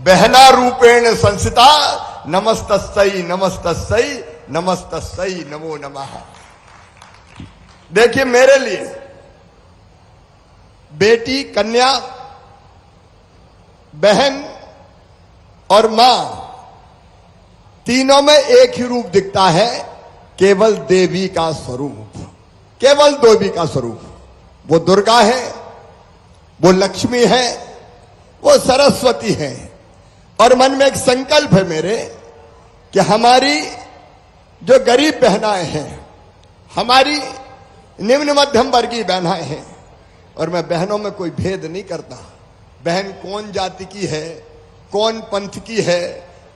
बहना रूपेण संसिता नमस्तस्यै नमस्तस्यै नमस्तस्यै नमो नमः। देखिए, मेरे लिए बेटी, कन्या, बहन और मां तीनों में एक ही रूप दिखता है, केवल देवी का स्वरूप, केवल देवी का स्वरूप। वो दुर्गा है, वो लक्ष्मी है, वो सरस्वती है। और मन में एक संकल्प है मेरे कि हमारी जो गरीब बहनाएं हैं, हमारी निम्न मध्यम वर्गीय बहनाएं हैं, और मैं बहनों में कोई भेद नहीं करता, बहन कौन जाति की है, कौन पंथ की है,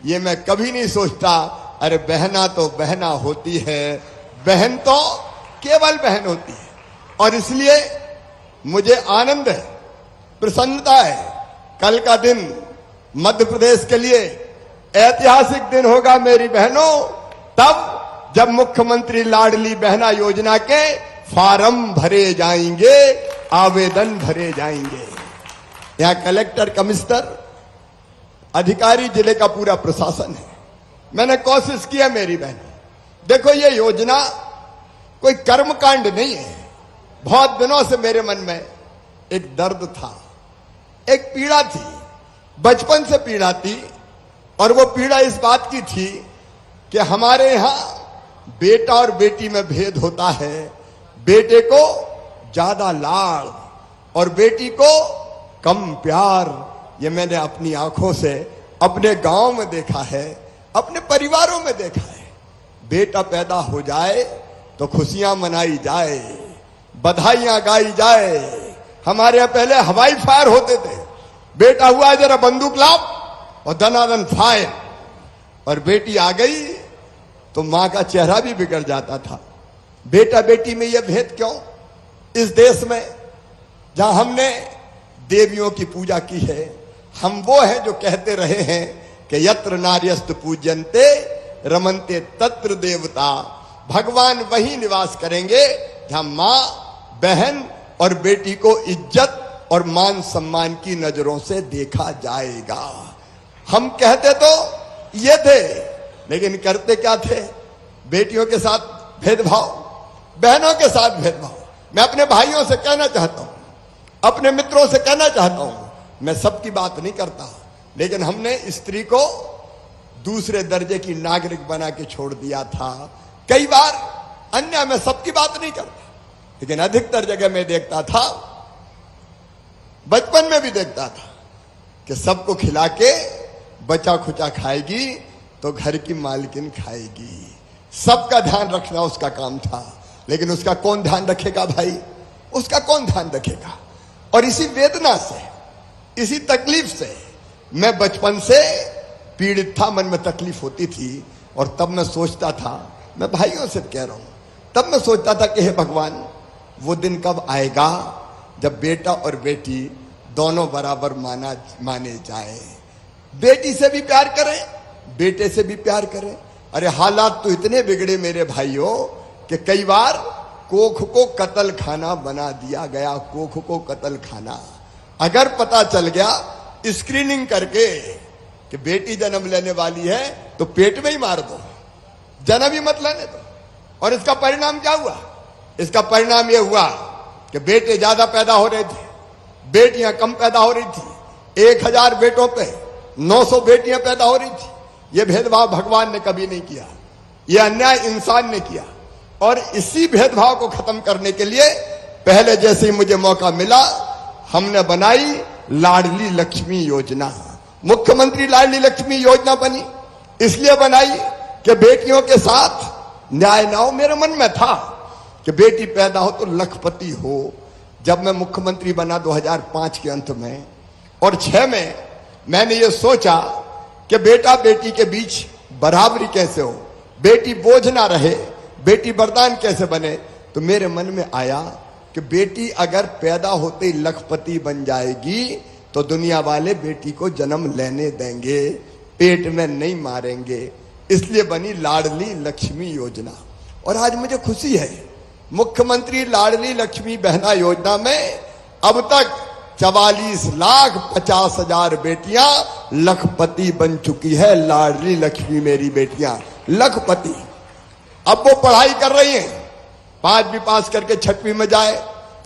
ये मैं कभी नहीं सोचता। अरे बहना तो बहना होती है, बहन तो केवल बहन होती है। और इसलिए मुझे आनंद है, प्रसन्नता है। कल का दिन मध्य प्रदेश के लिए ऐतिहासिक दिन होगा मेरी बहनों, तब जब मुख्यमंत्री लाडली बहना योजना के फार्म भरे जाएंगे, आवेदन भरे जाएंगे। यहां कलेक्टर, कमिश्नर, अधिकारी, जिले का पूरा प्रशासन है। मैंने कोशिश किया मेरी बहन, देखो ये योजना कोई कर्मकांड नहीं है। बहुत दिनों से मेरे मन में एक दर्द था, एक पीड़ा थी, बचपन से पीड़ा थी। और वो पीड़ा इस बात की थी कि हमारे यहां बेटा और बेटी में भेद होता है। बेटे को ज्यादा लाड़ और बेटी को कम प्यार। ये मैंने अपनी आंखों से अपने गांव में देखा है, अपने परिवारों में देखा है। बेटा पैदा हो जाए तो खुशियां मनाई जाए, बधाइयां गाई जाए। हमारे यहां पहले हवाई फायर होते थे, बेटा हुआ जरा बंदूक लाओ और दनादन फायर। और बेटी आ गई तो मां का चेहरा भी बिगड़ जाता था। बेटा बेटी में यह भेद क्यों? इस देश में जहां हमने देवियों की पूजा की है, हम वो हैं जो कहते रहे हैं कि यत्र नार्यस्तु पूज्यन्ते रमन्ते तत्र देवता। भगवान वहीं निवास करेंगे जहां मां, बहन और बेटी को इज्जत और मान सम्मान की नजरों से देखा जाएगा। हम कहते तो ये थे, लेकिन करते क्या थे? बेटियों के साथ भेदभाव, बहनों के साथ भेदभाव। मैं अपने भाइयों से कहना चाहता हूं, अपने मित्रों से कहना चाहता हूं, मैं सबकी बात नहीं करता, लेकिन हमने स्त्री को दूसरे दर्जे की नागरिक बना के छोड़ दिया था। कई बार अन्य, मैं सबकी बात नहीं करता, लेकिन अधिकतर जगह मैं देखता था, बचपन में भी देखता था कि सबको खिला के बचा खुचा खाएगी तो घर की मालकिन खाएगी। सबका ध्यान रखना उसका काम था, लेकिन उसका कौन ध्यान रखेगा भाई? उसका कौन ध्यान रखेगा? और इसी वेदना से, इसी तकलीफ से मैं बचपन से पीड़ित था, मन में तकलीफ होती थी। और तब मैं सोचता था, मैं भाइयों से कह रहा हूं, तब मैं सोचता था कि हे भगवान, वो दिन कब आएगा जब बेटा और बेटी दोनों बराबर माने जाए। बेटी से भी प्यार करें, बेटे से भी प्यार करें। अरे हालात तो इतने बिगड़े मेरे भाइयों कि कई बार कोख को कत्ल खाना बना दिया गया। कोख को कत्ल खाना, अगर पता चल गया स्क्रीनिंग करके कि बेटी जन्म लेने वाली है तो पेट में ही मार दो, जन्म ही मत लेने दो। और इसका परिणाम क्या हुआ? इसका परिणाम यह हुआ कि बेटे ज्यादा पैदा हो रहे थे, बेटियां कम पैदा हो रही थी। 1000 बेटों पे 900 बेटियां पैदा हो रही थी। यह भेदभाव भगवान ने कभी नहीं किया, यह अन्याय इंसान ने किया। और इसी भेदभाव को खत्म करने के लिए पहले जैसे ही मुझे मौका मिला, हमने बनाई लाडली लक्ष्मी योजना। मुख्यमंत्री लाडली लक्ष्मी योजना बनी, इसलिए बनाई कि बेटियों के साथ न्याय ना हो। मेरे मन में था कि बेटी पैदा हो तो लखपति हो। जब मैं मुख्यमंत्री बना 2005 के अंत में और 6 में, मैंने ये सोचा कि बेटा बेटी के बीच बराबरी कैसे हो, बेटी बोझ ना रहे, बेटी वरदान कैसे बने। तो मेरे मन में आया कि बेटी अगर पैदा होते ही लखपति बन जाएगी तो दुनिया वाले बेटी को जन्म लेने देंगे, पेट में नहीं मारेंगे। इसलिए बनी लाडली लक्ष्मी योजना। और आज मुझे खुशी है, मुख्यमंत्री लाडली लक्ष्मी बहना योजना में अब तक 44,50,000 बेटियां लखपति बन चुकी है। लाडली लक्ष्मी मेरी बेटियां लखपति। अब वो पढ़ाई कर रही हैं, 5वीं पास करके 6वीं में जाए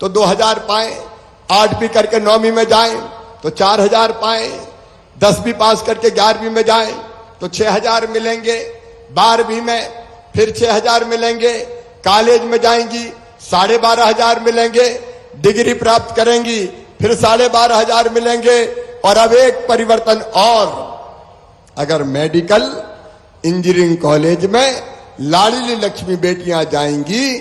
तो 2,000 पाए, 8वीं करके 9वीं में जाए तो 4,000 पाए, 10वीं पास करके 11वीं में जाए तो 6,000 मिलेंगे, 12वीं में फिर 6,000 मिलेंगे, कॉलेज में जाएंगी 12,500 मिलेंगे, डिग्री प्राप्त करेंगी फिर 12,500 मिलेंगे। और अब एक परिवर्तन और, अगर मेडिकल इंजीनियरिंग कॉलेज में लाडली लक्ष्मी बेटियां जाएंगी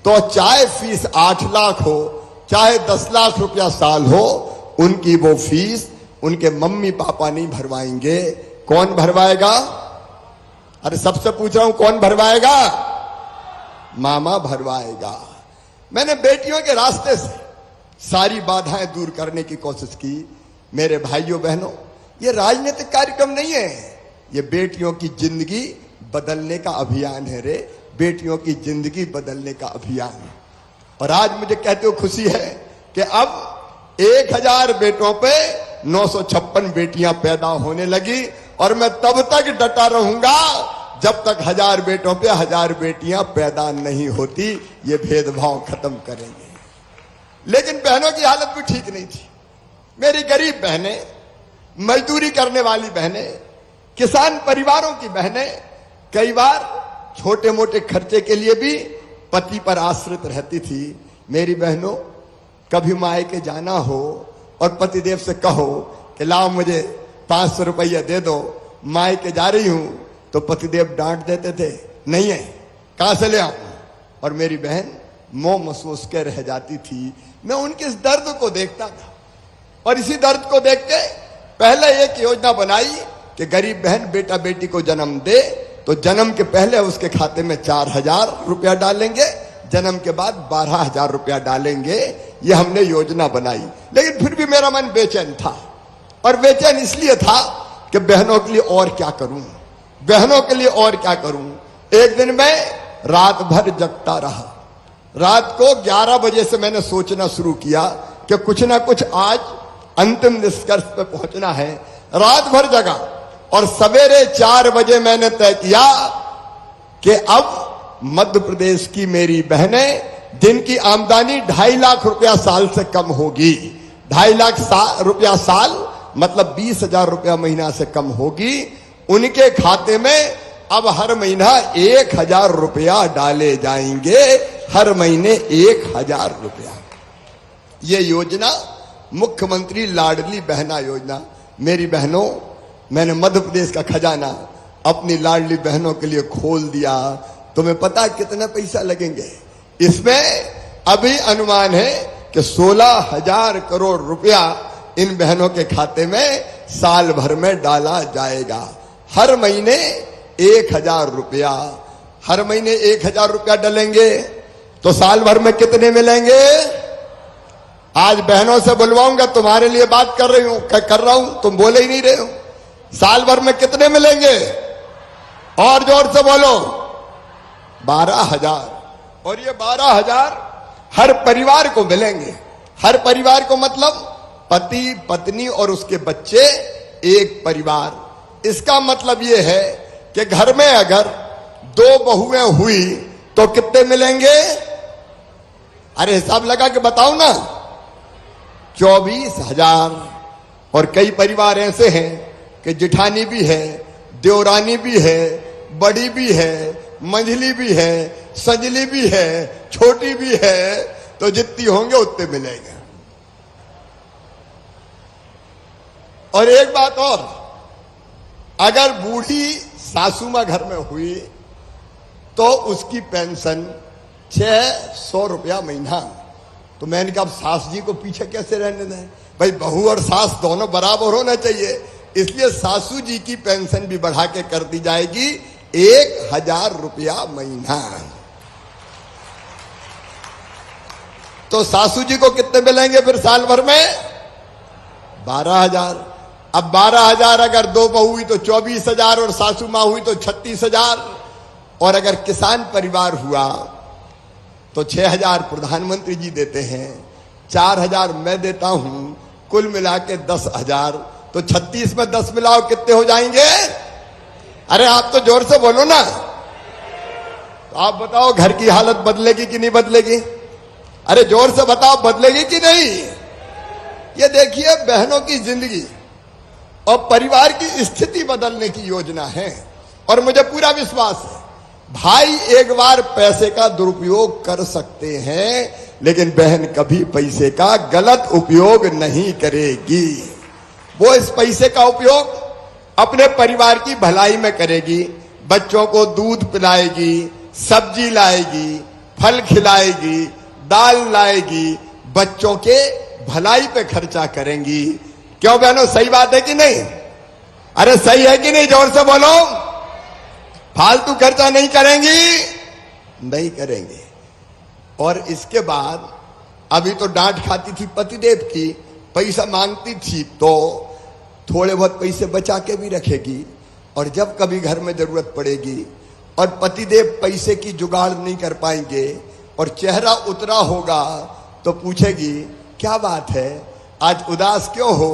तो चाहे फीस 8 लाख हो, चाहे 10 लाख रुपया साल हो, उनकी वो फीस उनके मम्मी पापा नहीं भरवाएंगे। कौन भरवाएगा? अरे सबसे पूछ रहा हूं, कौन भरवाएगा? मामा भरवाएगा। मैंने बेटियों के रास्ते से सारी बाधाएं दूर करने की कोशिश की। मेरे भाइयों बहनों, ये राजनीतिक कार्यक्रम नहीं है, ये बेटियों की जिंदगी बदलने का अभियान है रे, बेटियों की जिंदगी बदलने का अभियान। और आज मुझे कहते हो खुशी है कि अब 1,000 बेटों पे 956 बेटियां पैदा होने लगी। और मैं तब तक डटा रहूंगा जब तक 1000 बेटों पे 1000 बेटियां पैदा नहीं होती। ये भेदभाव खत्म करेंगे। लेकिन बहनों की हालत भी ठीक नहीं थी। मेरी गरीब बहनें, मजदूरी करने वाली बहनें, किसान परिवारों की बहनें कई बार छोटे मोटे खर्चे के लिए भी पति पर आश्रित रहती थी। मेरी बहनों, कभी मायके जाना हो और पतिदेव से कहो कि लाओ मुझे 500 रुपया दे दो, मायके जा रही हूं, तो पतिदेव डांट देते थे, नहीं है, कहां से ले आऊं? और मेरी बहन मोह महसूस के रह जाती थी। मैं उनके इस दर्द को देखता था और इसी दर्द को देख के पहले एक योजना बनाई कि गरीब बहन बेटा बेटी को जन्म दे तो जन्म के पहले उसके खाते में 4,000 रुपया डालेंगे, जन्म के बाद 12,000 रुपया डालेंगे। ये हमने योजना बनाई। लेकिन फिर भी मेरा मन बेचैन था। और बेचैन इसलिए था कि बहनों के लिए और क्या करूं, बहनों के लिए और क्या करूं। एक दिन मैं रात भर जगता रहा। रात को 11 बजे से मैंने सोचना शुरू किया कि कुछ ना कुछ आज अंतिम निष्कर्ष पे पहुंचना है। रात भर जगा और सवेरे 4 बजे मैंने तय किया कि अब मध्य प्रदेश की मेरी बहनें जिनकी आमदनी 2.5 लाख रुपया साल से कम होगी, 2.5 लाख रुपया साल मतलब 20,000 रुपया महीना से कम होगी, उनके खाते में अब हर महीना 1,000 रुपया डाले जाएंगे। हर महीने 1,000 रुपया। ये योजना मुख्यमंत्री लाडली बहना योजना। मेरी बहनों, मैंने मध्य प्रदेश का खजाना अपनी लाडली बहनों के लिए खोल दिया। तुम्हें पता कितना पैसा लगेंगे इसमें? अभी अनुमान है कि 16,000 करोड़ रुपया इन बहनों के खाते में साल भर में डाला जाएगा। हर महीने 1,000 रुपया, हर महीने 1,000 रुपया डालेंगे तो साल भर में कितने मिलेंगे? आज बहनों से बुलवाऊंगा, तुम्हारे लिए बात कर रहा हूं, तुम बोले ही नहीं रहे हो। साल भर में कितने मिलेंगे? और जोर से बोलो। 12,000। और ये 12,000 हर परिवार को मिलेंगे। हर परिवार को मतलब पति पत्नी और उसके बच्चे, एक परिवार। इसका मतलब यह है कि घर में अगर 2 बहुएं हुई तो कितने मिलेंगे? अरे हिसाब लगा के बताओ ना। 24,000। और कई परिवार ऐसे हैं कि जिठानी भी है, देवरानी भी है, बड़ी भी है, मंझली भी है, संजली भी है, छोटी भी है, तो जितनी होंगे उतने मिलेंगे। और एक बात और, अगर बूढ़ी सासू मां घर में हुई तो उसकी पेंशन 600 रुपया महीना। तो मैंने कहा सास जी को पीछे कैसे रहने दें भाई, बहू और सास दोनों बराबर होना चाहिए। इसलिए सासू जी की पेंशन भी बढ़ा के कर दी जाएगी 1,000 रुपया महीना। तो सासू जी को कितने मिलेंगे फिर साल भर में? 12,000। अब 12,000 अगर 2 बहू हुई तो 24,000 और सासू मां हुई तो 36,000। और अगर किसान परिवार हुआ तो 6,000 प्रधानमंत्री जी देते हैं, 4,000 मैं देता हूं कुल मिला के 10,000, तो 36 में 10 मिलाओ कितने हो जाएंगे? अरे आप तो जोर से बोलो ना। तो आप बताओ घर की हालत बदलेगी कि नहीं बदलेगी? अरे जोर से बताओ, बदलेगी कि नहीं? ये देखिए बहनों की जिंदगी और परिवार की स्थिति बदलने की योजना है। और मुझे पूरा विश्वास है भाई एक बार पैसे का दुरुपयोग कर सकते हैं, लेकिन बहन कभी पैसे का गलत उपयोग नहीं करेगी। वो इस पैसे का उपयोग अपने परिवार की भलाई में करेगी, बच्चों को दूध पिलाएगी, सब्जी लाएगी, फल खिलाएगी, दाल लाएगी, बच्चों के भलाई पे खर्चा करेंगी। क्यों बहनों, सही बात है कि नहीं? अरे सही है कि नहीं? जोर से बोलो। फालतू खर्चा नहीं करेंगी, नहीं करेंगे। और इसके बाद अभी तो डांट खाती थी पतिदेव की, पैसा मांगती थी तो थोड़े बहुत पैसे बचा के भी रखेगी, और जब कभी घर में जरूरत पड़ेगी और पतिदेव पैसे की जुगाड़ नहीं कर पाएंगे और चेहरा उतरा होगा तो पूछेगी क्या बात है, आज उदास क्यों हो?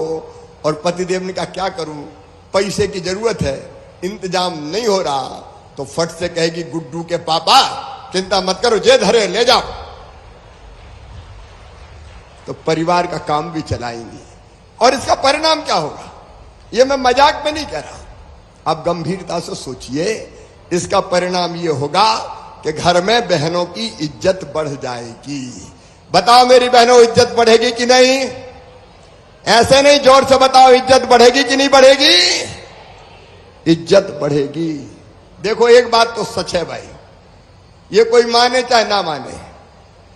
और पतिदेव ने कहा क्या करूं, पैसे की जरूरत है, इंतजाम नहीं हो रहा, तो फट से कहेगी गुड्डू के पापा चिंता मत करो, जे धरे ले जाओ। तो परिवार का काम भी चलाएंगी। और इसका परिणाम क्या होगा, ये मैं मजाक में नहीं कह रहा, आप गंभीरता से सोचिए। इसका परिणाम ये होगा कि घर में बहनों की इज्जत बढ़ जाएगी। बताओ मेरी बहनों, इज्जत बढ़ेगी कि नहीं? ऐसे नहीं, जोर से बताओ, इज्जत बढ़ेगी कि नहीं बढ़ेगी? इज्जत बढ़ेगी। देखो एक बात तो सच है भाई, ये कोई माने चाहे ना माने,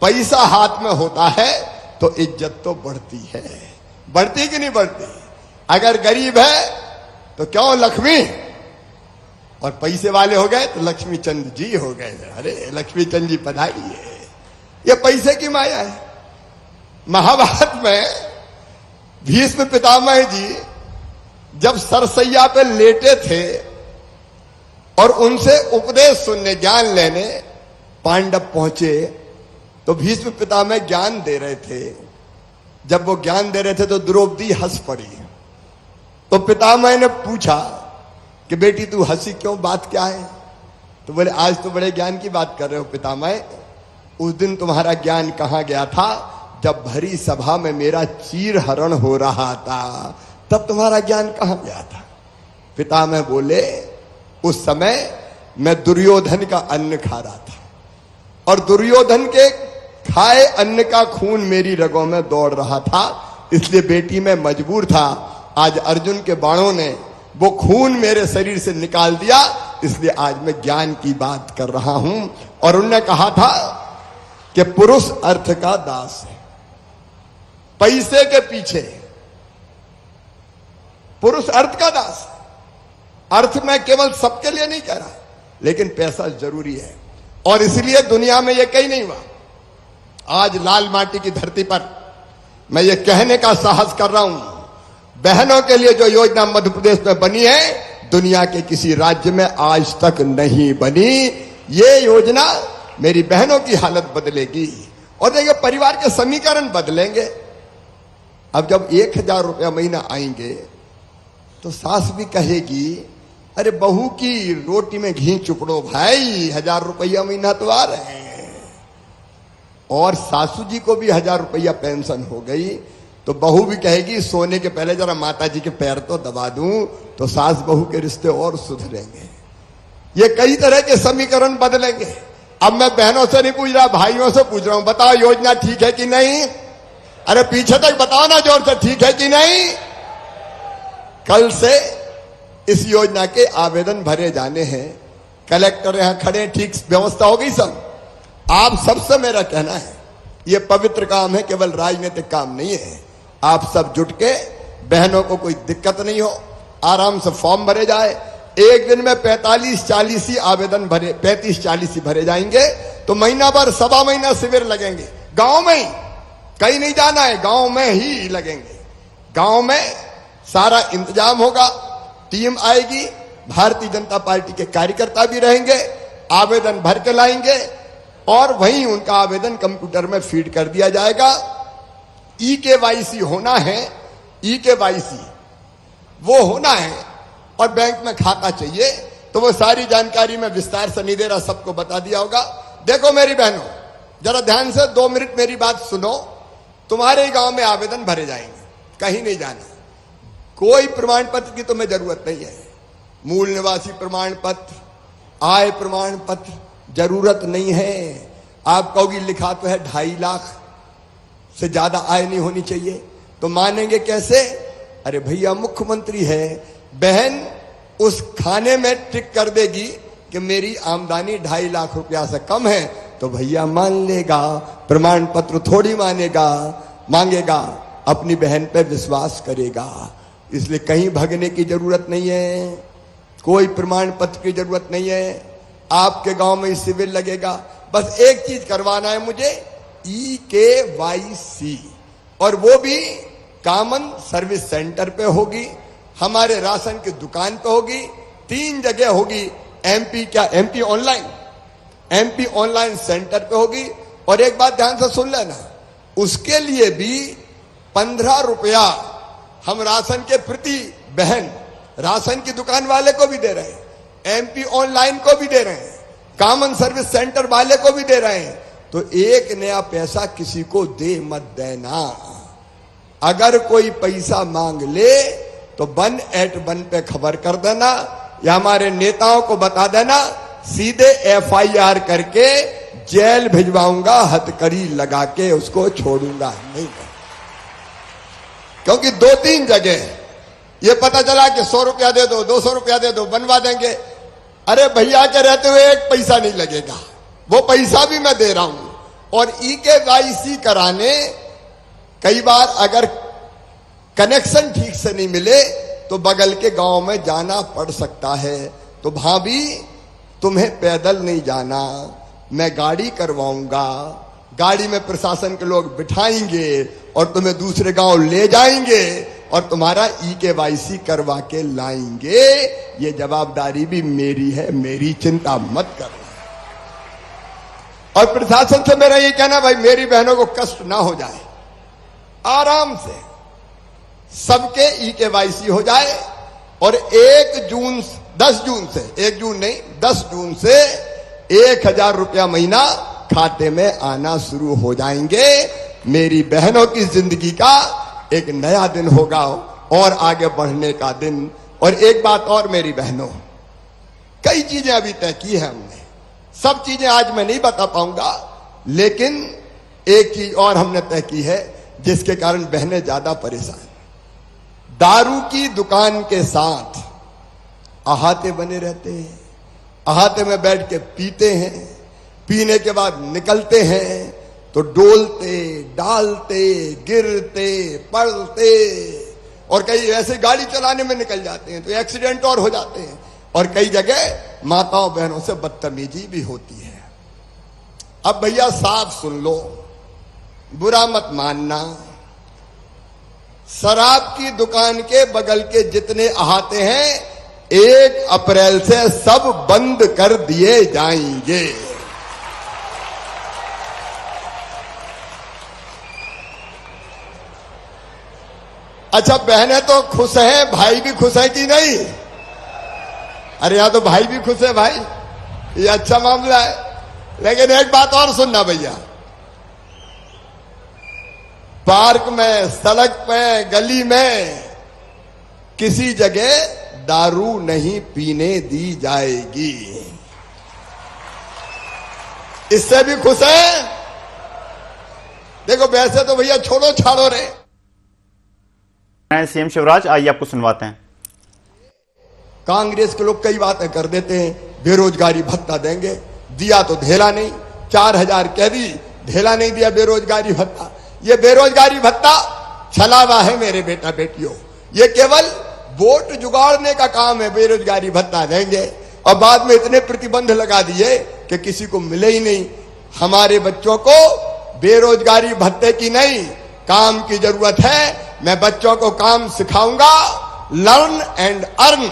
पैसा हाथ में होता है तो इज्जत तो बढ़ती है। बढ़ती कि नहीं बढ़ती? अगर गरीब है तो क्यों लक्ष्मी, और पैसे वाले हो गए तो लक्ष्मी चंद जी हो गए। अरे लक्ष्मी चंद जी पधारिए। ये पैसे की माया है। महाभारत में भीष्म पितामह जी जब सरसैया पे लेटे थे और उनसे उपदेश सुनने, ज्ञान लेने पांडव पहुंचे, तो भीष्म पितामह ज्ञान दे रहे थे। जब वो ज्ञान दे रहे थे तो द्रौपदी हंस पड़ी। तो पितामह ने पूछा कि बेटी तू हंसी क्यों, बात क्या है? तो बोले आज तो बड़े ज्ञान की बात कर रहे हो पितामह, उस दिन तुम्हारा ज्ञान कहां गया था जब भरी सभा में मेरा चीर हरण हो रहा था, तब तुम्हारा ज्ञान कहां गया था? पितामह बोले उस समय मैं दुर्योधन का अन्न खा रहा था और दुर्योधन के खाए अन्न का खून मेरी रगों में दौड़ रहा था, इसलिए बेटी मैं मजबूर था। आज अर्जुन के बाणों ने वो खून मेरे शरीर से निकाल दिया, इसलिए आज मैं ज्ञान की बात कर रहा हूं। और उन्होंने कहा था कि पुरुष अर्थ का दास है, पैसे के पीछे पुरुष अर्थ का दास। अर्थ में केवल सबके लिए नहीं कह रहा, लेकिन पैसा जरूरी है। और इसलिए दुनिया में यह कहीं नहीं हुआ। आज लाल माटी की धरती पर मैं ये कहने का साहस कर रहा हूं, बहनों के लिए जो योजना मध्य प्रदेश में बनी है, दुनिया के किसी राज्य में आज तक नहीं बनी। ये योजना मेरी बहनों की हालत बदलेगी और देखिए परिवार के समीकरण बदलेंगे। अब जब 1,000 रुपया महीना आएंगे तो सास भी कहेगी अरे बहू की रोटी में घी चुपड़ो भाई, 1,000 रुपया महीना तो आ रहे हैं। और सासू जी को भी 1,000 रुपया पेंशन हो गई तो बहू भी कहेगी सोने के पहले जरा माता जी के पैर तो दबा दूं, तो सास बहू के रिश्ते और सुधरेंगे। ये कई तरह के समीकरण बदलेंगे। अब मैं बहनों से नहीं पूछ रहा, भाइयों से पूछ रहा हूं, बताओ योजना ठीक है कि नहीं? अरे पीछे तक बताओ ना जोर से, ठीक है कि नहीं? कल से इस योजना के आवेदन भरे जाने हैं। कलेक्टर यहां खड़े, ठीक व्यवस्था हो गई सब। आप सबसे मेरा कहना है, यह पवित्र काम है, केवल राजनीतिक काम नहीं है। आप सब जुट के, बहनों को कोई दिक्कत नहीं हो, आराम से फॉर्म भरे जाए। एक दिन में 45-40 ही आवेदन भरे, 35-40 ही भरे जाएंगे तो महीना भर, सवा महीना शिविर लगेंगे गांव में ही। कहीं नहीं जाना है, गांव में ही लगेंगे। गांव में सारा इंतजाम होगा, टीम आएगी, भारतीय जनता पार्टी के कार्यकर्ता भी रहेंगे, आवेदन भर के लाएंगे और वहीं उनका आवेदन कंप्यूटर में फीड कर दिया जाएगा। EKYC होना है EKYC वो होना है और बैंक में खाता चाहिए। तो वो सारी जानकारी मैं विस्तार से नहीं दे रहा, सबको बता दिया होगा। देखो मेरी बहनों, जरा ध्यान से 2 मिनट मेरी बात सुनो। तुम्हारे गांव में आवेदन भरे जाएंगे, कहीं नहीं जाना। कोई प्रमाण पत्र की तुम्हें जरूरत नहीं है। मूल निवासी प्रमाण पत्र, आय प्रमाण पत्र जरूरत नहीं है। आप कहोगी लिखा तो है 2.5 लाख से ज्यादा आय नहीं होनी चाहिए, तो मानेंगे कैसे? अरे भैया मुख्यमंत्री है, बहन उस खाने में टिक कर देगी कि मेरी आमदनी 2.5 लाख रुपया से कम है, तो भैया मान लेगा। प्रमाण पत्र थोड़ी मांगेगा, अपनी बहन पे विश्वास करेगा। इसलिए कहीं भगने की जरूरत नहीं है, कोई प्रमाण पत्र की जरूरत नहीं है। आपके गांव में सिविल लगेगा, बस एक चीज करवाना है मुझे, EKYC, और वो भी कॉमन सर्विस सेंटर पे होगी, हमारे राशन की दुकान पे होगी, 3 जगह होगी। MP ऑनलाइन सेंटर पे होगी। और एक बात ध्यान से सुन लेना, उसके लिए भी 15 रुपया हम राशन के प्रति बहन राशन की दुकान वाले को भी दे रहे हैं, MP ऑनलाइन को भी दे रहे हैं, कॉमन सर्विस सेंटर वाले को भी दे रहे हैं। तो 1 नया पैसा किसी को दे मत देना। अगर कोई पैसा मांग ले तो 181 पे खबर कर देना, या हमारे नेताओं को बता देना, सीधे FIR करके जेल भिजवाऊंगा, हथकड़ी लगा के उसको छोड़ूंगा नहीं। क्योंकि 2-3 जगह ये पता चला कि 100 रुपया दे दो, 200 रुपया दे दो, बनवा देंगे। अरे भैया के रहते हुए 1 पैसा नहीं लगेगा, वो पैसा भी मैं दे रहा हूं। और EKYC कराने कई बार अगर कनेक्शन ठीक से नहीं मिले तो बगल के गांव में जाना पड़ सकता है। तो भाभी तुम्हें पैदल नहीं जाना, मैं गाड़ी करवाऊंगा, गाड़ी में प्रशासन के लोग बिठाएंगे और तुम्हें दूसरे गांव ले जाएंगे और तुम्हारा EKYC करवा के लाएंगे। ये जवाबदारी भी मेरी है, मेरी चिंता मत करना। और प्रशासन से मेरा ये कहना, भाई मेरी बहनों को कष्ट ना हो जाए, आराम से सबके EKYC हो जाए। और 10 जून से 1000 रुपया महीना खाते में आना शुरू हो जाएंगे। मेरी बहनों की जिंदगी का एक नया दिन होगा और आगे बढ़ने का दिन। और एक बात और मेरी बहनों, कई चीजें अभी तय की है हमने, सब चीजें आज मैं नहीं बता पाऊंगा, लेकिन एक चीज और हमने तय की है जिसके कारण बहनें ज्यादा परेशान। दारू की दुकान के साथ अहाते बने रहते हैं, अहाते में बैठ के पीते हैं, पीने के बाद निकलते हैं तो डोलते डालते गिरते पड़ते, और कई ऐसे गाड़ी चलाने में निकल जाते हैं तो एक्सीडेंट और हो जाते हैं। और कई जगह माताओं बहनों से बदतमीजी भी होती है। अब भैया साफ सुन लो, बुरा मत मानना, शराब की दुकान के बगल के जितने अहाते हैं 1 अप्रैल से सब बंद कर दिए जाएंगे। अच्छा, बहनें तो खुश हैं, भाई भी खुश है कि नहीं? अरे यहां तो भाई भी खुश है भाई, ये अच्छा मामला है। लेकिन एक बात और सुनना भैया, पार्क में, सड़क पे, गली में किसी जगह दारू नहीं पीने दी जाएगी। इससे भी खुश है? देखो वैसे तो भैया छोड़ो छाड़ो रे। सीएम शिवराज, आइए आपको सुनवाते हैं। कांग्रेस के लोग कई बातें कर देते हैं, बेरोजगारी भत्ता देंगे, दिया तो धेला नहीं, 4000 कह दी, धेला नहीं दिया बेरोजगारी भत्ता। ये बेरोजगारी भत्ता छलावा है मेरे बेटा बेटियों, ये केवल वोट जुगाड़ने का काम है। बेरोजगारी भत्ता देंगे और बाद में इतने प्रतिबंध लगा दिए कि किसी को मिले ही नहीं। हमारे बच्चों को बेरोजगारी भत्ते की नहीं, काम की जरूरत है। मैं बच्चों को काम सिखाऊंगा, लर्न एंड अर्न,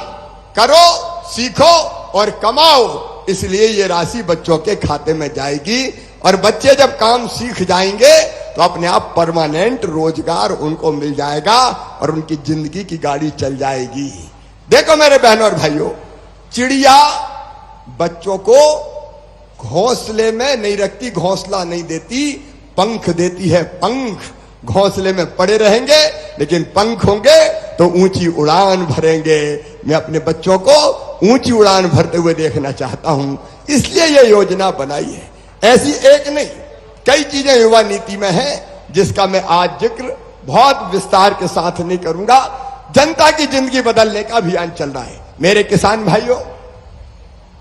करो, सीखो और कमाओ। इसलिए ये राशि बच्चों के खाते में जाएगी और बच्चे जब काम सीख जाएंगे तो अपने आप परमानेंट रोजगार उनको मिल जाएगा और उनकी जिंदगी की गाड़ी चल जाएगी। देखो मेरे बहनों और भाइयों, चिड़िया बच्चों को घोंसले में नहीं रखती, घोंसला नहीं देती, पंख देती है। पंख घोंसले में पड़े रहेंगे लेकिन पंख होंगे तो ऊंची उड़ान भरेंगे। मैं अपने बच्चों को ऊंची उड़ान भरते हुए देखना चाहता हूं, इसलिए यह योजना बनाई है। ऐसी एक नहीं, कई चीजें युवा नीति में हैं जिसका मैं आज जिक्र बहुत विस्तार के साथ नहीं करूंगा। जनता की जिंदगी बदलने का अभियान चल रहा है। मेरे किसान भाइयों,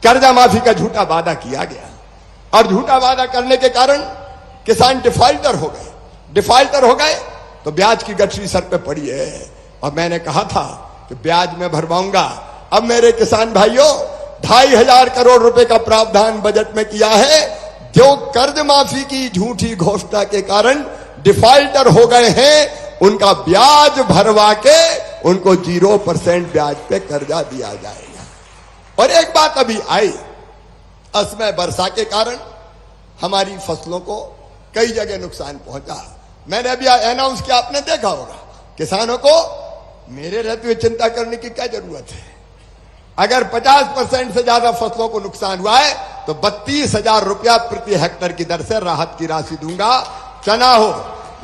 कर्जा माफी का झूठा वादा किया गया और झूठा वादा करने के कारण किसान डिफॉल्टर हो गए। डिफॉल्टर हो गए तो ब्याज की गठरी सर पे पड़ी है और मैंने कहा था कि ब्याज में भरवाऊंगा। अब मेरे किसान भाइयों, 2,500 करोड़ रुपए का प्रावधान बजट में किया है। जो कर्ज माफी की झूठी घोषणा के कारण डिफॉल्टर हो गए हैं, उनका ब्याज भरवा के उनको 0% ब्याज पे कर्जा दिया जाएगा। और एक बात अभी आई, असमय वर्षा के कारण हमारी फसलों को कई जगह नुकसान पहुंचा। मैंने अभी अनाउंस किया, आपने देखा होगा। किसानों को मेरे रहते हुए चिंता करने की क्या जरूरत है? अगर 50% से ज्यादा फसलों को नुकसान हुआ है तो 32,000 रुपया प्रति हेक्टेयर की दर से राहत की राशि दूंगा। चना हो,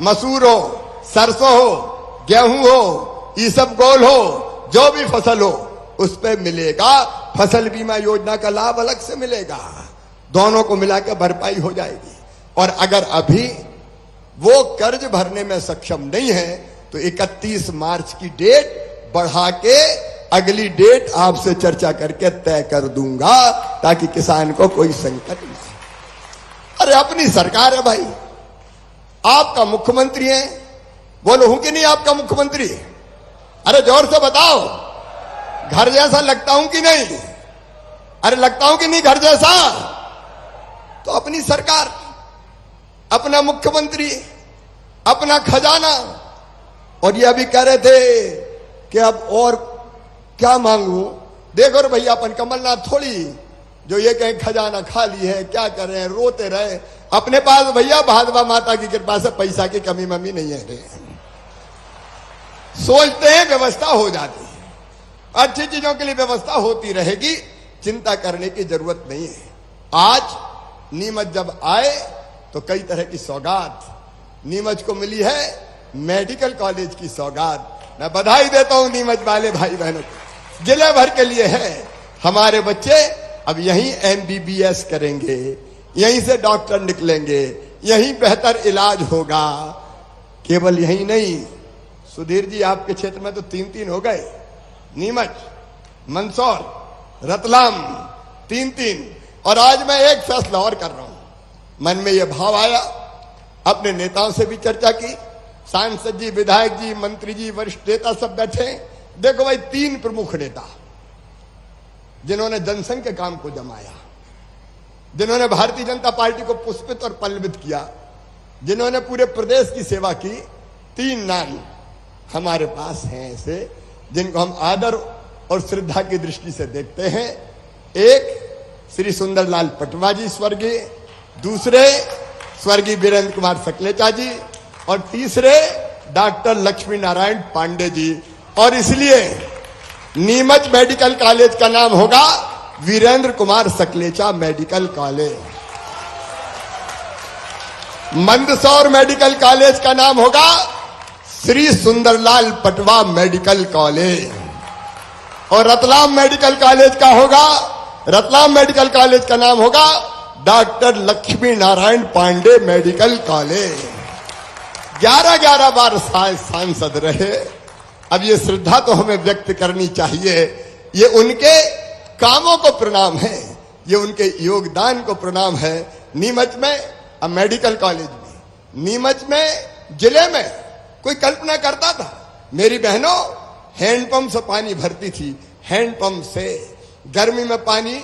मसूर हो, सरसों हो, गेहूं हो, ईसबगोल हो, जो भी फसल हो उस पे मिलेगा। फसल बीमा योजना का लाभ अलग से मिलेगा। दोनों को मिलाकर भरपाई हो जाएगी। और अगर अभी वो कर्ज भरने में सक्षम नहीं है तो 31 मार्च की डेट बढ़ा के अगली डेट आपसे चर्चा करके तय कर दूंगा ताकि किसान को कोई संकट न आए। अरे अपनी सरकार है भाई, आपका मुख्यमंत्री है, बोलो हूं कि नहीं आपका मुख्यमंत्री? अरे जोर से बताओ, घर जैसा लगता हूं कि नहीं? अरे लगता हूं कि नहीं घर जैसा? तो अपनी सरकार, अपना मुख्यमंत्री, अपना खजाना। और ये अभी कह रहे थे कि अब और क्या मांगू। देखो रे भैया, अपन कमलनाथ थोड़ी जो ये कहें खजाना खाली है, क्या कर रहे हैं, रोते रहे। अपने पास भैया भादवा माता की कृपा से पैसा की कमी ममी नहीं है रे। सोचते हैं व्यवस्था हो जाती है, अच्छी चीजों के लिए व्यवस्था होती रहेगी, चिंता करने की जरूरत नहीं है। आज नीमच जब आए तो कई तरह की सौगात नीमच को मिली है। मेडिकल कॉलेज की सौगात मैं बधाई देता हूं नीमच वाले भाई बहनों को, जिले भर के लिए है। हमारे बच्चे अब यहीं MBBS करेंगे, यहीं से डॉक्टर निकलेंगे, यहीं बेहतर इलाज होगा। केवल यहीं नहीं, सुधीर जी आपके क्षेत्र में तो 3 हो गए, नीमच, मंदसौर, रतलाम, 3। और आज मैं एक फैसला और कर रहा हूं। मन में यह भाव आया, अपने नेताओं से भी चर्चा की, सांसद जी, विधायक जी, मंत्री जी, वरिष्ठ नेता सब बैठे। देखो भाई, 3 प्रमुख नेता जिन्होंने जनसंघ के काम को जमाया, जिन्होंने भारतीय जनता पार्टी को पुष्पित और पल्लवित किया, जिन्होंने पूरे प्रदेश की सेवा की, 3 नाम हमारे पास हैं ऐसे जिनको हम आदर और श्रद्धा की दृष्टि से देखते हैं। एक श्री सुंदरलाल पटवा जी स्वर्गीय, दूसरे स्वर्गीय वीरेंद्र कुमार सकलेचा जी, और तीसरे डॉक्टर लक्ष्मी नारायण पांडे जी। और इसलिए नीमच मेडिकल कॉलेज का नाम होगा Virendra Kumar Saklecha medical college, Mandsaur medical college का नाम होगा श्री सुंदरलाल पटवा मेडिकल कॉलेज, और रतलाम मेडिकल कॉलेज का होगा, रतलाम मेडिकल कॉलेज का नाम होगा doctor Laxmi Narayan Pandey medical college. 11 बार सांसद रहे। अब ये श्रद्धा तो हमें व्यक्त करनी चाहिए। ये उनके कामों को प्रणाम है, ये उनके योगदान को प्रणाम है। नीमच में अब मेडिकल कॉलेज में, नीमच में जिले में कोई कल्पना करता था? मेरी बहनों हैंडपंप से पानी भरती थी, हैंडपंप से। गर्मी में पानी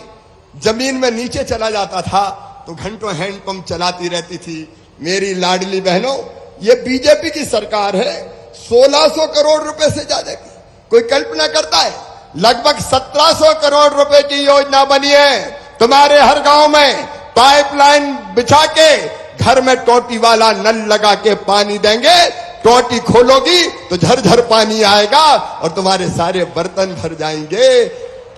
जमीन में नीचे चला जाता था तो घंटों हैंडपंप चलाती रहती थी। मेरी लाडली बहनों, ये बीजेपी की सरकार है, 1600 करोड़ रुपए से ज्यादा की। कोई कल्पना करता है? लगभग 1700 करोड़ रुपए की योजना बनी है। तुम्हारे हर गांव में पाइपलाइन बिछा के घर में टोटी वाला नल लगा के पानी देंगे, टोटी खोलोगी तो झरझर पानी आएगा और तुम्हारे सारे बर्तन भर जाएंगे।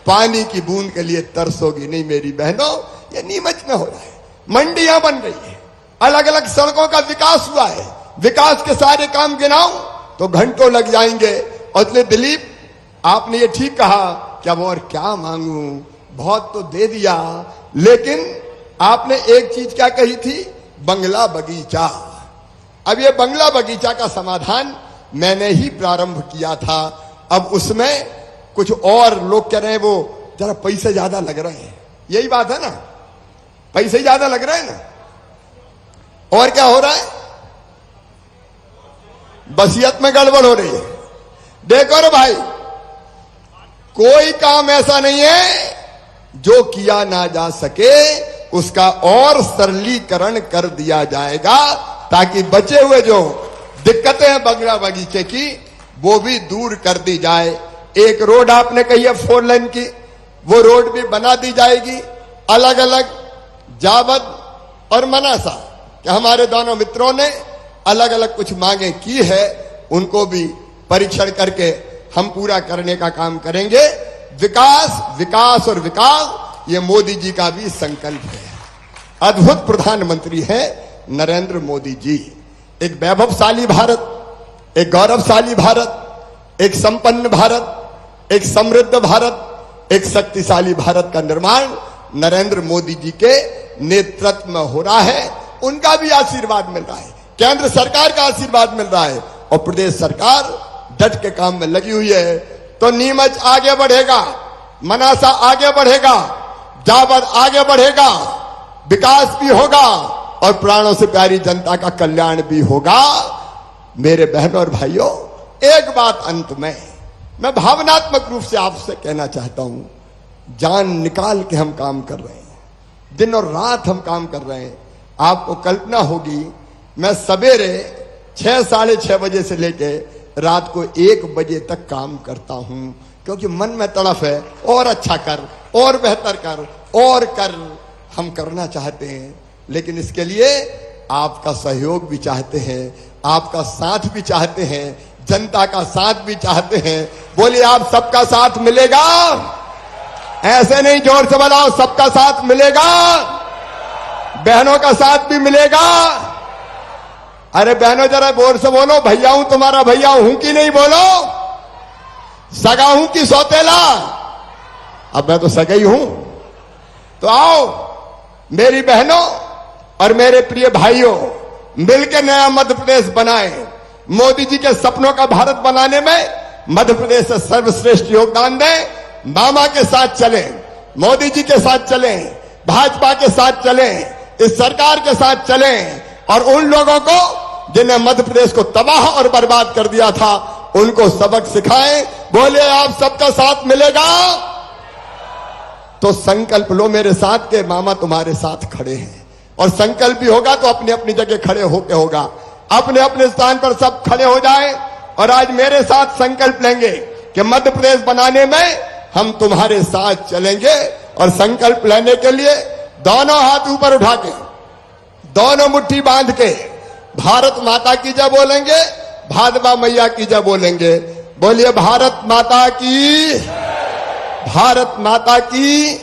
पानी की बूंद के लिए तरसोगी नहीं मेरी बहनों। ये नीमच में हो रहा है, मंडियां बन रही है, अलग अलग सड़कों का विकास हुआ है। विकास के सारे काम गिनाऊं तो घंटों लग जाएंगे। और इसलिए दिलीप, आपने ये ठीक कहा कि अब और क्या मांगू, बहुत तो दे दिया, लेकिन आपने एक चीज क्या कही थी, बंगला बगीचा। अब ये बंगला बगीचा का समाधान मैंने ही प्रारंभ किया था। अब उसमें कुछ और लोग कह रहे हैं वो जरा पैसे ज्यादा लग रहे हैं, यही बात है ना, पैसे ज्यादा लग रहे हैं ना। और क्या हो रहा है, बसियत में गड़बड़ हो रही है। देखो रे भाई, कोई काम ऐसा नहीं है जो किया ना जा सके, उसका और सरलीकरण कर दिया जाएगा ताकि बचे हुए जो दिक्कतें हैं बंगला बगीचे की वो भी दूर कर दी जाए। एक रोड आपने कही है 4 लेन की, वो रोड भी बना दी जाएगी। अलग अलग जावद और मनासा कि हमारे दोनों मित्रों ने अलग अलग कुछ मांगे की है, उनको भी परीक्षण करके हम पूरा करने का काम करेंगे। विकास विकास और विकास, ये मोदी जी का भी संकल्प है। अद्भुत प्रधानमंत्री है नरेंद्र मोदी जी। एक वैभवशाली भारत, एक गौरवशाली भारत, एक संपन्न भारत, एक समृद्ध भारत, एक शक्तिशाली भारत का निर्माण नरेंद्र मोदी जी के नेतृत्व में हो रहा है। उनका भी आशीर्वाद मिल रहा है, केंद्र सरकार का आशीर्वाद मिल रहा है और प्रदेश सरकार डट के काम में लगी हुई है। तो नीमच आगे बढ़ेगा, मनासा आगे बढ़ेगा, जावद आगे बढ़ेगा, विकास भी होगा और प्राणों से प्यारी जनता का कल्याण भी होगा। मेरे बहनों और भाइयों, एक बात अंत में मैं भावनात्मक रूप से आपसे कहना चाहता हूं, जान निकाल के हम काम कर रहे हैं, दिन और रात हम काम कर रहे हैं। आपको कल्पना होगी, मैं सवेरे 6 साढ़े 6 बजे से लेके रात को 1 बजे तक काम करता हूं, क्योंकि मन में तड़फ है और अच्छा कर, और बेहतर कर, और कर। हम करना चाहते हैं, लेकिन इसके लिए आपका सहयोग भी चाहते हैं, आपका साथ भी चाहते हैं, जनता का साथ भी चाहते हैं। बोलिए, आप सबका साथ मिलेगा? ऐसे नहीं, जोर से बोलाओ, सबका साथ मिलेगा, बहनों का साथ भी मिलेगा। अरे बहनों जरा जोर से बोलो, भैया हूं तुम्हारा भैया हूं कि नहीं, बोलो, सगा हूं कि सौतेला? अब मैं तो सगा ही हूं। तो आओ मेरी बहनों और मेरे प्रिय भाइयों, मिलकर नया मध्य प्रदेश बनाएं। मोदी जी के सपनों का भारत बनाने में मध्य प्रदेश से सर्वश्रेष्ठ योगदान दें। मामा के साथ चलें, मोदी जी के साथ चलें, भाजपा के साथ चलें, इस सरकार के साथ चलें और उन लोगों को जिन्हें मध्य प्रदेश को तबाह और बर्बाद कर दिया था, उनको सबक सिखाएं। बोले, आप सबका साथ मिलेगा? तो संकल्प लो मेरे साथ के मामा तुम्हारे साथ खड़े हैं, और संकल्प भी होगा तो अपनी अपनी जगह खड़े होके होगा। अपने अपने स्थान पर सब खड़े हो जाएं और आज मेरे साथ संकल्प लेंगे कि मध्य प्रदेश बनाने में हम तुम्हारे साथ चलेंगे। और संकल्प लेने के लिए दोनों हाथ ऊपर उठा के, दोनों मुट्ठी बांध के भारत माता की जय बोलेंगे, भादवा मैया की जय बोलेंगे। बोलिए, भारत माता की, भारत माता की,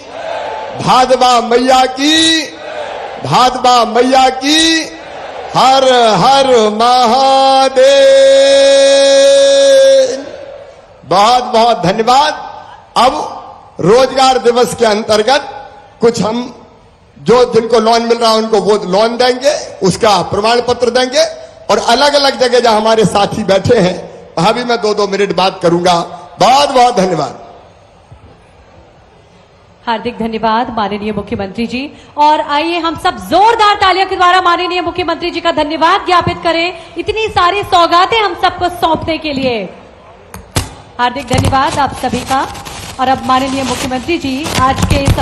भादवा मैया की, भादवा मैया की। हर हर महादेव। बहुत बहुत धन्यवाद। अब रोजगार दिवस के अंतर्गत कुछ हम जो जिनको लोन मिल रहा है उनको वो लोन देंगे, उसका प्रमाण पत्र देंगे, और अलग अलग जगह जहां हमारे साथी बैठे हैं वहां भी मैं 2-2 मिनट बात करूंगा। बहुत बहुत धन्यवाद। हार्दिक धन्यवाद माननीय मुख्यमंत्री जी। और आइए हम सब जोरदार तालियों के द्वारा माननीय मुख्यमंत्री जी का धन्यवाद ज्ञापित करें, इतनी सारी सौगातें हम सबको सौंपने के लिए। हार्दिक धन्यवाद आप सभी का। और अब माननीय मुख्यमंत्री जी आज के इस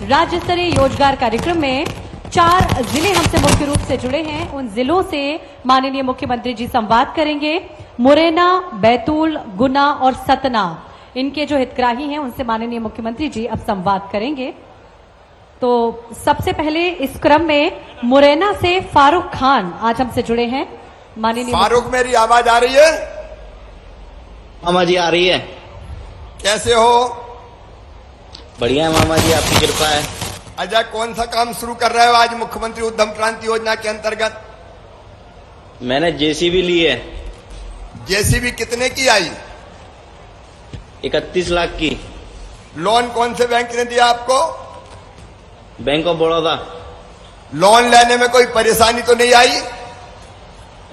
राज्य स्तरीय रोजगार कार्यक्रम में 4 जिले हमसे मुख्य रूप से जुड़े हैं, उन जिलों से माननीय मुख्यमंत्री जी संवाद करेंगे। मुरैना, बैतूल, गुना और सतना, इनके जो हितग्राही हैं उनसे माननीय मुख्यमंत्री जी अब संवाद करेंगे। तो सबसे पहले इस क्रम में मुरैना से फारूक खान आज हमसे जुड़े हैं। माननीय फारूक, मेरी आवाज आ रही है? मामा जी आ रही है। कैसे हो? बढ़िया है मामा जी, आपकी कृपा है। अच्छा, कौन सा काम शुरू कर रहे हो आज मुख्यमंत्री उद्यम क्रांति योजना के अंतर्गत? मैंने जेसीबी ली है। जेसीबी कितने की आई? 31 लाख की। लोन कौन से बैंक ने दिया आपको? Bank of Baroda. लोन लेने में कोई परेशानी तो नहीं आई?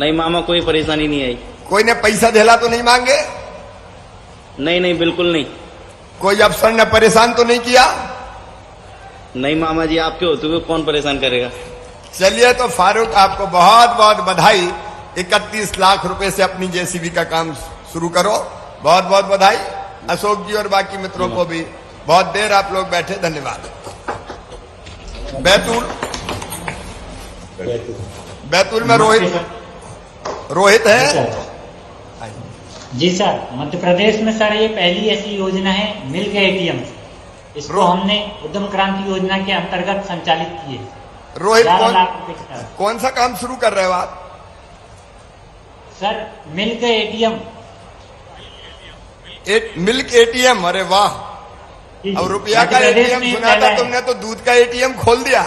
नहीं मामा, कोई परेशानी नहीं आई। कोई ने पैसा धेला तो नहीं मांगे? नहीं नहीं, बिल्कुल नहीं। कोई अफसर ने परेशान तो नहीं किया? नहीं मामा जी, आपके होते हुए कौन परेशान करेगा। चलिए, तो फारूक आपको बहुत बहुत बधाई। 31 लाख रुपए से अपनी जेसीबी का काम शुरू करो। बहुत बहुत बधाई। अशोक जी और बाकी मित्रों को भी। बहुत देर आप लोग बैठे, धन्यवाद। बैतूल में रोहित है। जी सर, मध्य प्रदेश में सर ये पहली ऐसी योजना है मिल्क एटीएम। इसको हमने उद्यम क्रांति योजना के अंतर्गत संचालित की है। रोहित, 11 लाख रुपए कौन सा काम शुरू कर रहे हो आप? Sir milk ATM. Milk ATM, अरे वाह। अब रुपया का एटीएम सुना था तुमने, तो दूध का एटीएम खोल दिया।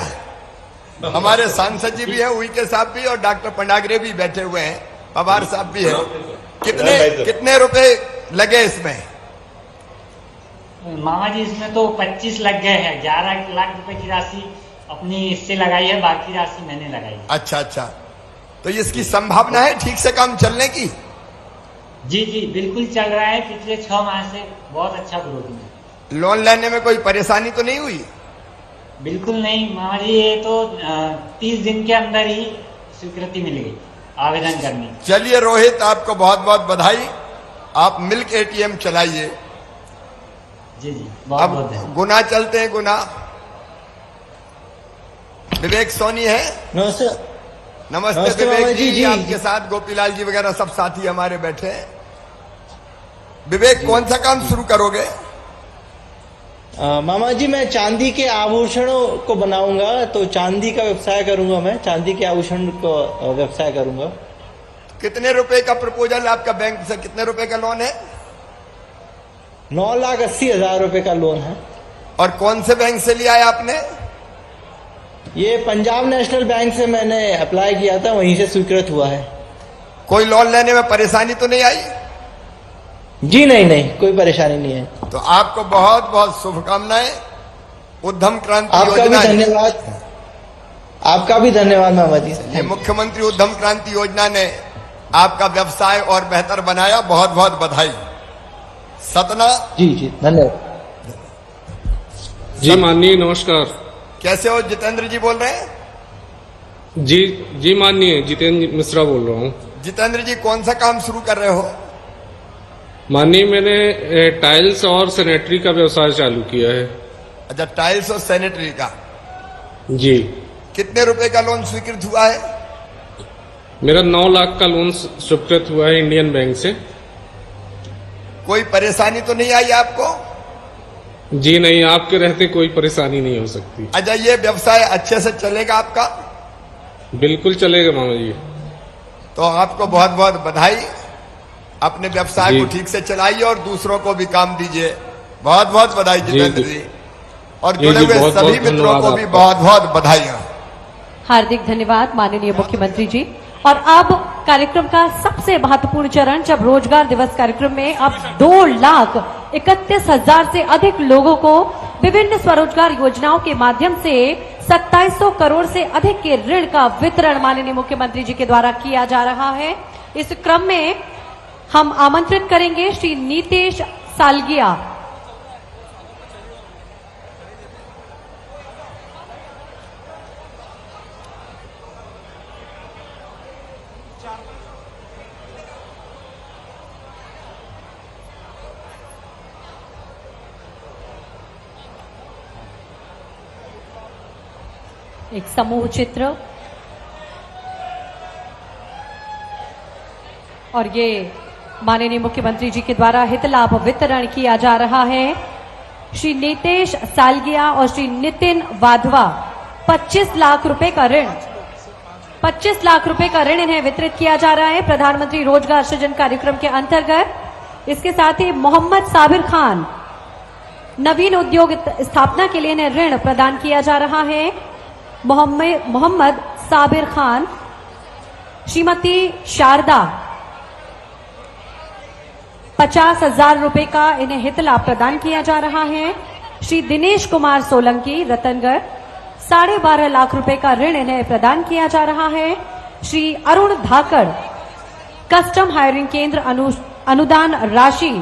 हमारे सांसद जी भी हैं, उइके साहब भी, और डॉक्टर पंडागरे भी बैठे हुए हैं, पवार साहब भी हैं। कितने रुपए लगे इसमें? मामा जी इसमें तो 25 लग गए हैं। 11 लाख रुपए की राशि अपनी इससे लगाई है, बाकी राशि मैंने लगाई है। अच्छा अच्छा, तो इसकी संभावना है ठीक से काम चलने की? जी जी बिल्कुल चल रहा है। पिछले 6 माह से बहुत अच्छा ग्रोथ है। लोन लेने में कोई परेशानी तो नहीं हुई? बिल्कुल नहीं मामा जी, ये तो 30 दिन के अंदर ही स्वीकृति मिल गई आवेदन करने। चलिए रोहित, आपको बहुत बहुत बधाई। आप मिल्क एटीएम चलाइए। जी जी, बहुत बहुत धन्यवाद। अब गुना चलते हैं। गुना विवेक सोनी है। नमस्ते। नमस्ते विवेक जी, जी। आपके साथ गोपीलाल जी वगैरह सब साथी हमारे बैठे हैं। विवेक, कौन सा काम शुरू करोगे? मामा जी, मैं चांदी के आभूषणों को बनाऊंगा, तो चांदी का व्यवसाय करूंगा। मैं चांदी के आभूषण को व्यवसाय करूंगा। कितने रुपए का प्रपोजल आपका बैंक से? कितने रुपए का लोन है? 9,80,000 रुपए का लोन है। और कौन से बैंक से लिया है आपने? ये पंजाब नेशनल बैंक से मैंने अप्लाई किया था, वहीं से स्वीकृत हुआ है। कोई लोन लेने में परेशानी तो नहीं आई? जी नहीं नहीं, कोई परेशानी नहीं है। तो आपको बहुत बहुत शुभकामनाएं। उद्यम क्रांति आपका भी योजना, धन्यवाद। आपका भी धन्यवाद मामा जी। ये मुख्यमंत्री उद्यम क्रांति योजना ने आपका व्यवसाय और बेहतर बनाया। बहुत बहुत बधाई। सतना जी जी, धन्यवाद। जी माननीय, नमस्कार। कैसे हो? जितेंद्र जी बोल रहे हैं? जी माननीय, जितेंद्र मिश्रा बोल रहा हूँ। जितेंद्र जी, कौन सा काम शुरू कर रहे हो? माननीय, मैंने टाइल्स और सैनिटरी का व्यवसाय चालू किया है। अच्छा, टाइल्स और सैनिटरी का। जी। कितने रुपए का लोन स्वीकृत हुआ है? मेरा 9 लाख का लोन स्वीकृत हुआ है इंडियन बैंक से। कोई परेशानी तो नहीं आई आपको? जी नहीं, आपके रहते कोई परेशानी नहीं हो सकती। अच्छा, ये व्यवसाय अच्छे से चलेगा आपका? बिल्कुल चलेगा मामा जी। तो आपको बहुत बहुत बधाई। अपने व्यवसाय को ठीक से चलाइए और दूसरों को भी काम दीजिए। बहुत बहुत बधाई जितेंद्र जी। और जुड़े हुए सभी मित्रों को भी बहुत बहुत बधाइयां। हार्दिक धन्यवाद माननीय मुख्यमंत्री जी। और अब कार्यक्रम का सबसे महत्वपूर्ण चरण, जब रोजगार दिवस कार्यक्रम में अब 2,31,000 से अधिक लोगों को विभिन्न स्वरोजगार योजनाओं के माध्यम से 2700 करोड़ से अधिक के ऋण का वितरण माननीय मुख्यमंत्री जी के द्वारा किया जा रहा है। इस क्रम में हम आमंत्रित करेंगे श्री नीतेश सालगिया। एक समूह चित्र, और ये माननीय मुख्यमंत्री जी के द्वारा हित लाभ वितरण किया जा रहा है। श्री नीतेश सालगिया और श्री नितिन वाधवा 25 लाख रुपए का ऋण 25 लाख रुपए का ऋण इन्हें वितरित किया जा रहा है प्रधानमंत्री रोजगार सृजन कार्यक्रम के अंतर्गत। इसके साथ ही मोहम्मद साबिर खान नवीन उद्योग स्थापना के लिए इन्हें ऋण प्रदान किया जा रहा है। मोहम्मद साबिर खान, श्रीमती शारदा 50,000 रुपए का इन्हें हित लाभ प्रदान किया जा रहा है। श्री दिनेश कुमार सोलंकी रतनगढ़ 12.5 लाख रुपए का ऋण इन्हें प्रदान किया जा रहा है। श्री अरुण धाकड़ कस्टम हायरिंग केंद्र अनुदान राशि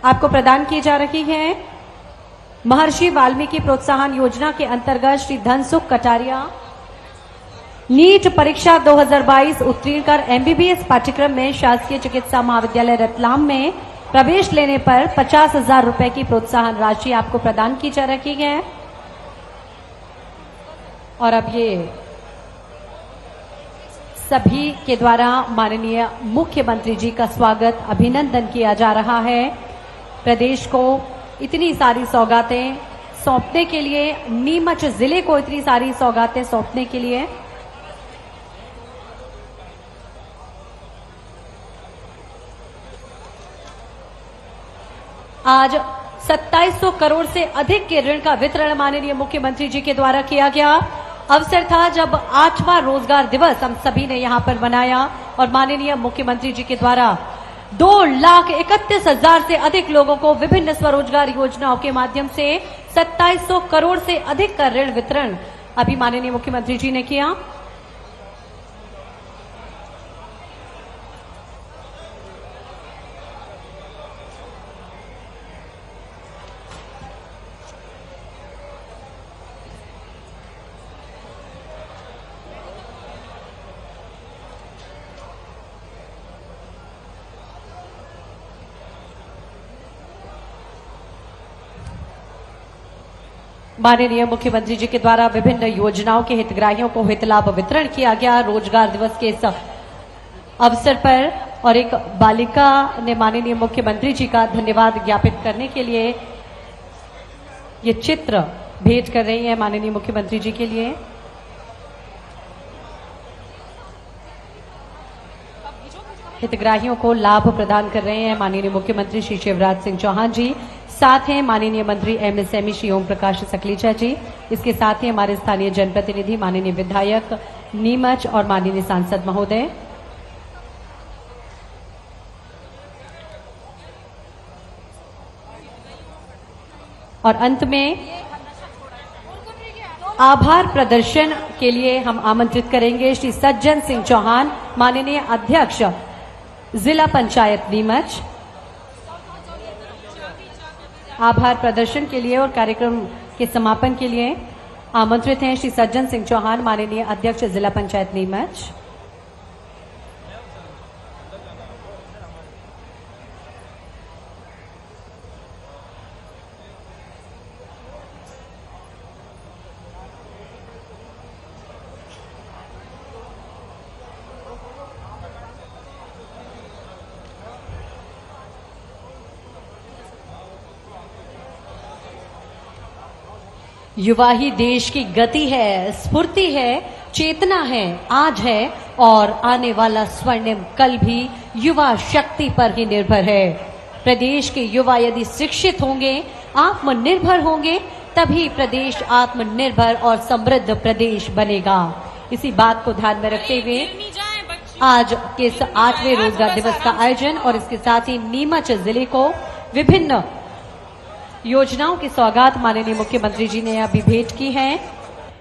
आपको प्रदान की जा रही है। महर्षि वाल्मीकि प्रोत्साहन योजना के अंतर्गत श्री धनसुख कटारिया नीट परीक्षा 2022 उत्तीर्ण कर एमबीबीएस पाठ्यक्रम में शासकीय चिकित्सा महाविद्यालय रतलाम में प्रवेश लेने पर 50,000 रुपए की प्रोत्साहन राशि आपको प्रदान की जा रही है। और अब ये सभी के द्वारा माननीय मुख्यमंत्री जी का स्वागत अभिनंदन किया जा रहा है। प्रदेश को इतनी सारी सौगातें सौंपने के लिए, नीमच जिले को इतनी सारी सौगातें सौंपने के लिए आज 2700 करोड़ से अधिक के ऋण का वितरण माननीय मुख्यमंत्री जी के द्वारा किया गया। अवसर था जब 8वां रोजगार दिवस हम सभी ने यहां पर मनाया और माननीय मुख्यमंत्री जी के द्वारा 2,31,000 से अधिक लोगों को विभिन्न स्वरोजगार योजनाओं के माध्यम से 2700 करोड़ से अधिक का ऋण वितरण अभी माननीय मुख्यमंत्री जी ने किया। माननीय मुख्यमंत्री जी के द्वारा विभिन्न योजनाओं के हितग्राहियों को हित लाभ वितरण किया गया रोजगार दिवस के इस अवसर पर। और एक बालिका ने माननीय मुख्यमंत्री जी का धन्यवाद ज्ञापित करने के लिए ये चित्र भेंट कर रही है माननीय मुख्यमंत्री जी के लिए। हितग्राहियों को लाभ प्रदान कर रहे हैं माननीय मुख्यमंत्री श्री शिवराज सिंह चौहान जी, साथ हैं माननीय मंत्री एमएसएमई श्री ओम प्रकाश सकलीचा जी। इसके साथ ही हमारे स्थानीय जनप्रतिनिधि माननीय विधायक नीमच और माननीय सांसद महोदय। और अंत में आभार प्रदर्शन के लिए हम आमंत्रित करेंगे श्री सज्जन सिंह चौहान, माननीय अध्यक्ष जिला पंचायत नीमच। आभार प्रदर्शन के लिए और कार्यक्रम के समापन के लिए आमंत्रित हैं श्री सज्जन सिंह चौहान, माननीय अध्यक्ष जिला पंचायत नीमच। युवा ही देश की गति है, स्फूर्ति है, चेतना है, आज है और आने वाला स्वर्णिम कल भी युवा शक्ति पर ही निर्भर है। प्रदेश के युवा यदि शिक्षित होंगे, आत्मनिर्भर होंगे, तभी प्रदेश आत्मनिर्भर और समृद्ध प्रदेश बनेगा। इसी बात को ध्यान में रखते हुए आज के 8वें रोजगार दिवस का आयोजन और इसके साथ ही नीमच जिले को विभिन्न योजनाओं की सौगात माननीय मुख्यमंत्री जी ने अभी भेंट की है।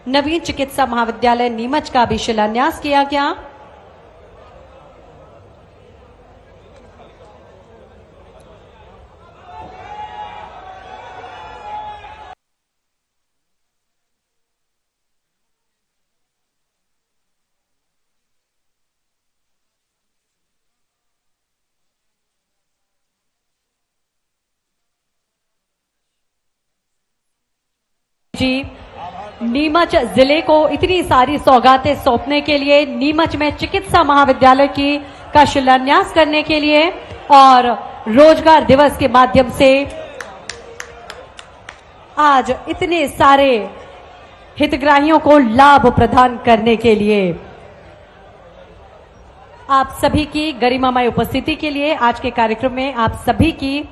नवीन चिकित्सा महाविद्यालय नीमच का भी शिलान्यास किया गया। जी, नीमच जिले को इतनी सारी सौगातें सौंपने के लिए, नीमच में चिकित्सा महाविद्यालय का शिलान्यास करने के लिए और रोजगार दिवस के माध्यम से आज इतने सारे हितग्राहियों को लाभ प्रदान करने के लिए आप सभी की गरिमामय उपस्थिति के लिए आज के कार्यक्रम में आप सभी की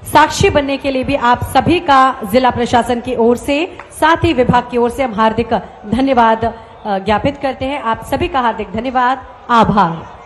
साक्षी बनने के लिए भी आप सभी का जिला प्रशासन की ओर से साथ ही विभाग की ओर से हम हार्दिक धन्यवाद ज्ञापित करते हैं। आप सभी का हार्दिक धन्यवाद, आभार।